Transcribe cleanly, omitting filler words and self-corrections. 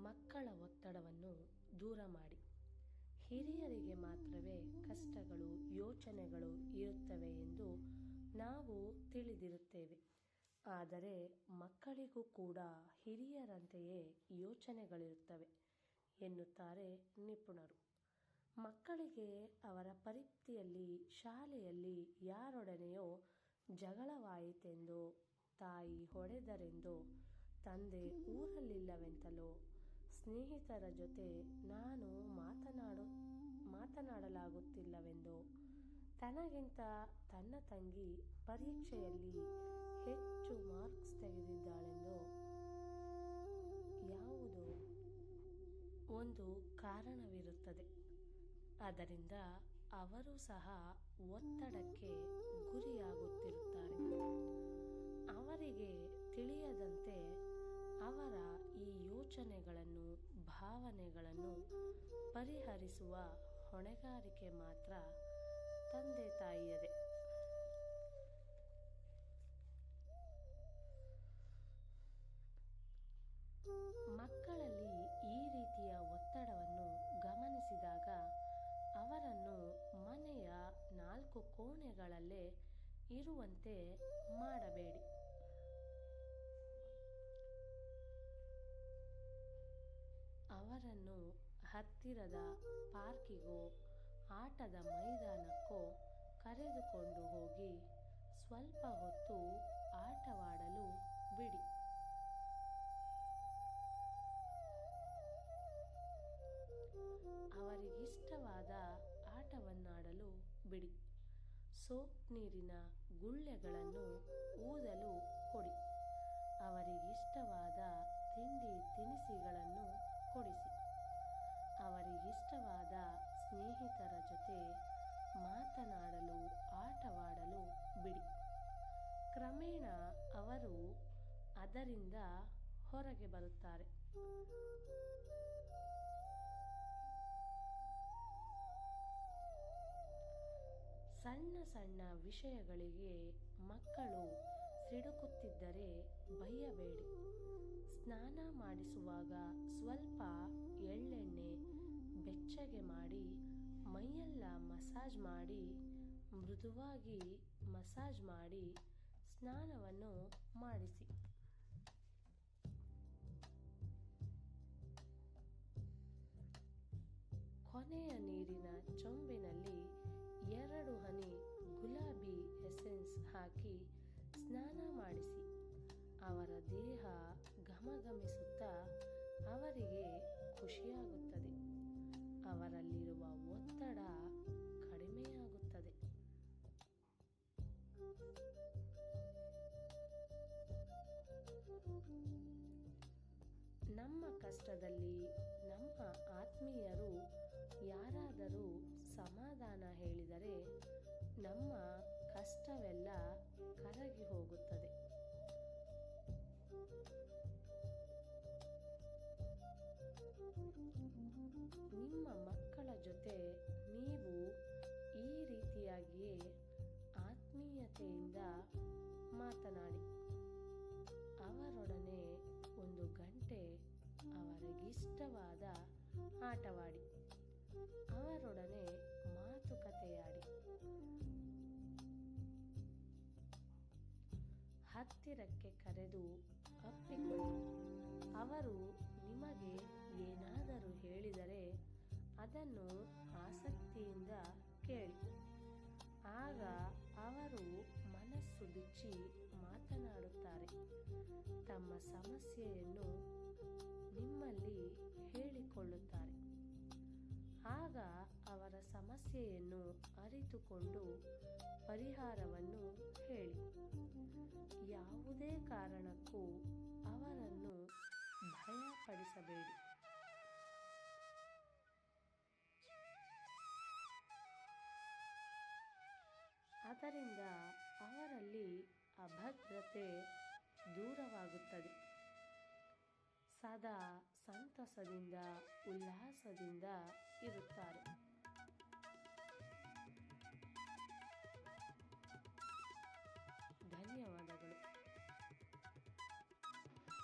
ಮಕ್ಕಳ ಒತ್ತಡವನ್ನು ದೂರ ಮಾಡಿ. ಹಿರಿಯರಿಗೆ ಮಾತ್ರವೇ ಕಷ್ಟಗಳು, ಯೋಚನೆಗಳು ಇರುತ್ತವೆ ಎಂದು ನಾವು ತಿಳಿದಿರುತ್ತೇವೆ. ಆದರೆ ಮಕ್ಕಳಿಗೂ ಕೂಡ ಹಿರಿಯರಂತೆಯೇ ಯೋಚನೆಗಳಿರುತ್ತವೆ ಎನ್ನುತ್ತಾರೆ ನಿಪುಣರು. ಮಕ್ಕಳಿಗೆ ಅವರ ಪರಿಸ್ಥಿತಿಯಲ್ಲಿ, ಶಾಲೆಯಲ್ಲಿ ಯಾರೊಡನೆಯೋ ಜಗಳವಾಯಿತೆಂದೋ, ತಾಯಿ ಹೊಡೆದರೆಂದೋ, ತಂದೆ ಊರಲ್ಲಿಲ್ಲವೆಂತಲೋ, ಸ್ನೇಹಿತರ ಜೊತೆ ನಾನು ಮಾತನಾಡಲಾಗುತ್ತಿಲ್ಲವೆಂದೋ, ತನಗಿಂತ ತನ್ನ ತಂಗಿ ಪರೀಕ್ಷೆಯಲ್ಲಿ ಹೆಚ್ಚು ಮಾರ್ಕ್ಸ್ ತೆಗೆದಿದ್ದಾಳೆಂದೋ ಯಾವುದೋ ಒಂದು ಕಾರಣವಿರುತ್ತದೆ. ಅದರಿಂದ ಅವರು ಸಹ ಒತ್ತಡಕ್ಕೆ ಗುರಿಯಾಗುತ್ತಿರುತ್ತಾರೆ. ಅವರಿಗೆ ತಿಳಿಯದಂತೆ ಅವರ ಈ ಯೋಚನೆಗಳನ್ನು, ಭಾವನೆಗಳನ್ನು ಪರಿಹರಿಸುವ ಹೊಣೆಗಾರಿಕೆ ಮಾತ್ರ ತಂದೆ ತಾಯಿಯದೇ. ಮಕ್ಕಳಲ್ಲಿ ಈ ರೀತಿಯ ಒತ್ತಡವನ್ನು ಗಮನಿಸಿದಾಗ ಅವರನ್ನು ಮನೆಯ 4 ಕೋಣೆಗಳಲ್ಲೇ ಇರುವಂತೆ ಮಾಡಬೇಡಿ. ಅವರನ್ನು ಹತ್ತಿರದ ಪಾರ್ಕಿಗೋ, ಆಟದ ಮೈದಾನಕ್ಕೋ ಕರೆದುಕೊಂಡು ಹೋಗಿ ಸ್ವಲ್ಪ ಹೊತ್ತು ಆಟವಾಡಲು ಬಿಡಿ. ಅವರಿಗಿಷ್ಟವಾದ ಆಟವನ್ನಾಡಲು ಬಿಡಿ. ಸೋಪ್ ನೀರಿನ ಗುಳ್ಳೆಗಳನ್ನು ಊದಲು ಕೊಡಿ. ಅವರಿಗಿಷ್ಟವಾದ ತಿಂಡಿ ತಿನಿಸುಗಳನ್ನು ಕೊಡಿಸಿ. ಅವರಿಗಿಷ್ಟವಾದ ಸ್ನೇಹಿತರ ಜೊತೆ ಮಾತನಾಡಲು, ಆಟವಾಡಲು ಬಿಡಿ. ಕ್ರಮೇಣ ಅವರು ಅದರಿಂದ ಹೊರಗೆ ಬರುತ್ತಾರೆ. ಸಣ್ಣ ಸಣ್ಣ ವಿಷಯಗಳಿಗೆ ಮಕ್ಕಳು ಸಿಡುಕುತ್ತಿದ್ದರೆ ಬೈಯಬೇಡಿ. ಸ್ನಾನ ಮಾಡಿಸುವಾಗ ಸ್ವಲ್ಪ ಎಳ್ಳೆಣ್ಣೆ ಬೆಚ್ಚಗೆ ಮಾಡಿ ಮೈಯೆಲ್ಲ ಮಸಾಜ್ ಮಾಡಿ, ಮೃದುವಾಗಿ ಮಸಾಜ್ ಮಾಡಿ ಸ್ನಾನವನ್ನು ಮಾಡಿಸಿ. ಕೊನೆಯ ನೀರಿನ ಚೊಂಬಿನಲ್ಲಿ 2 ಹನಿ ಗುಲಾಬಿ ಎಸೆನ್ಸ್ ಹಾಕಿ ಸ್ನಾನ ಮಾಡಿಸಿ. ಅವರ ದೇಹ ಘಮಘಮಿಸುತ್ತಾ ಅವರಿಗೆ ಖುಷಿಯಾಗುತ್ತದೆ. ಅವರಲ್ಲಿರುವ ಒತ್ತಡ ಕಡಿಮೆಯಾಗುತ್ತದೆ. ನಮ್ಮ ಕಷ್ಟದಲ್ಲಿ ನಮ್ಮ ಆತ್ಮೀಯರು ಯಾರಾದರೂ ಸಮಾಧಾನ ಹೇಳಿದರೆ ನಮ್ಮ ಕಷ್ಟವೆಲ್ಲ ಕರಗಿ ಹೋಗುತ್ತದೆ. ನಿಮ್ಮ ಮಕ್ಕಳ ಜೊತೆ ನೀವು ಈ ರೀತಿಯಾಗಿಯೇ ಆತ್ಮೀಯತೆಯಿಂದ ಮಾತನಾಡಿ. ಅವರೊಡನೆ 1 ಗಂಟೆ ಅವರಿಗಿಷ್ಟವಾದ ಆಟವಾಡಿ. ಅವರೊಡನೆ ಮಾತುಕತೆಯಾಡಿ. ಹತ್ತಿರಕ್ಕೆ ಕರೆದು ಅಪ್ಪಿಕೊಳ್ಳಿ. ಅವರು ನಿಮಗೆ ಏನಾದರೂ ಹೇಳಿದರೆ ಅದನ್ನು ಆಸಕ್ತಿಯಿಂದ ಕೇಳಿ. ಆಗ ಅವರು ಮನಸ್ಸು ಬಿಚ್ಚಿ ಮಾತನಾಡುತ್ತಾರೆ. ತಮ್ಮ ಸಮಸ್ಯೆಯನ್ನು ನಿಮ್ಮಲ್ಲಿ ಹೇಳಿಕೊಳ್ಳುತ್ತಾರೆ. ಆಗ ಅವರ ಸಮಸ್ಯೆಯನ್ನು ಅರಿತುಕೊಂಡು ಪರಿಹಾರವನ್ನು ಹೇಳಿ. ಯಾವುದೇ ಕಾರಣಕ್ಕೂ ಅವರನ್ನು ಭಯಪಡಿಸಬೇಡಿ. ಅದರಿಂದ ಅವರಲ್ಲಿ ಅಭದ್ರತೆ ದೂರವಾಗುತ್ತದೆ. ಸದಾ ಸಂತಸದಿಂದ, ಉಲ್ಲಾಸದಿಂದ ಇರುತ್ತಾರೆ.